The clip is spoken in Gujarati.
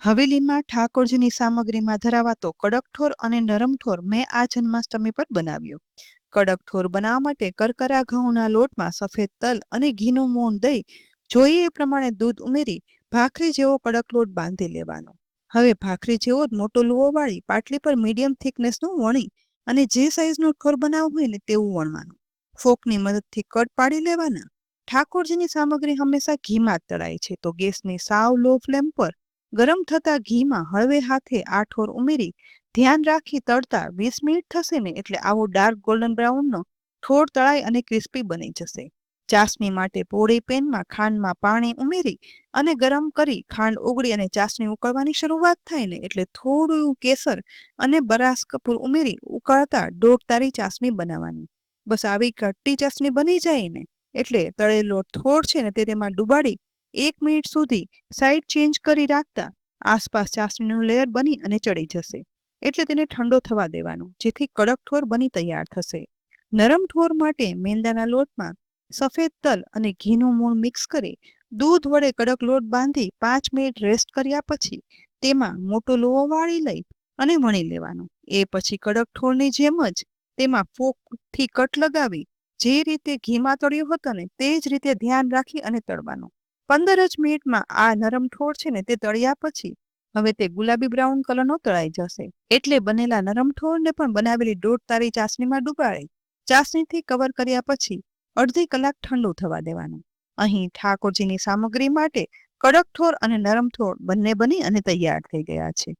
હવેલીમાં ઠાકોરજીની સામગ્રીમાં ધરાવાતો કડકઠોર અને નરમઠોર મેં આ જન્માષ્ટમી પર બનાવ્યો. કડકઠોર બનાવવા માટે કરકરા ઘઉંના લોટમાં સફેદ તલ અને ઘીનું મોણ દઈ જોઈએ એ પ્રમાણે દૂધ ઉમેરી ભાખરી જેવો કડક લોટ બાંધી લેવાનો. હવે ભાખરી જેવો જ મોટો લુવો વાળી પાટલી પર મીડિયમ થિકનેસનું વણી અને જે સાઈઝનો ઠોર બનાવવો હોય ને તેવું વણવાનું. ફોકની મદદથી કટ પાડી લેવાના. ઠાકોરજીની સામગ્રી હંમેશા ઘીમાં જ તળાય છે, તો ગેસની સાવ લો ફ્લેમ પર ગરમ થતા ઘીમાં હળવે હાથે આ ઠોર ઉમેરી ધ્યાન રાખી તળતા 20 મિનિટ થશે ને એટલે આવો ડાર્ક ગોલ્ડન બ્રાઉનનો ઠોર તળાઈ અને ક્રિસ્પી બની જશે. ચાસણી માટે પોળી પેનમાં ખાંડમાં પાણી ઉમેરી અને ગરમ કરી ખાંડ ઓગળી અને ચાસણી ઉકળવાની શરૂઆત થાય ને એટલે થોડું કેસર અને બરાસ કપૂર ઉમેરી ઉકળતા દોઢ તારી ચાસણી બનાવવાની. બસ આવી ઘટ્ટી ચાસણી બની જાય ને એટલે તળેલો ઠોર છે ને તે તેમાં ડુબાડી 1 મિનિટ સુધી સાઈડ ચેન્જ કરી રાખતા આસપાસ ચાસણીનું લેયર બની અને ચડી જશે. એટલે તેને ઠંડો થવા દેવાનો, જેથી કડક ઠોર બની તૈયાર થશે. નરમ ઠોર માટે મેંદાના લોટમાં સફેદ તલ અને ઘીનું મૂળ મિક્સ કરી દૂધ વડે કડક લોટ બાંધી 5 મિનિટ રેસ્ટ કર્યા પછી તેમાં મોટો લુવો વાળી લઈ અને વણી લેવાનો. એ પછી કડક ઠોરની જેમ જ તેમાં ફોકથી કટ લગાવી જે રીતે ઘીમાં તળ્યો હતો ને તે જ રીતે ધ્યાન રાખી અને તળવાનો. 15 જ મિનિટમાં આ નરમ ઠોર છે ને તે તળ્યા પછી હવે તે ગુલાબી બ્રાઉન કલરનો તળાઈ જશે. એટલે બનેલા નરમ ઠોરને પણ બનાવેલી દોઢ તારી ચાસણીમાં ડુબાડી ચાસણીથી કવર કર્યા પછી અડધી કલાક ઠંડુ થવા દેવાનું. અહીં ઠાકોરજીની સામગ્રી માટે કડક ઠોર અને નરમ ઠોર બંને બની અને તૈયાર થઈ ગયા છે.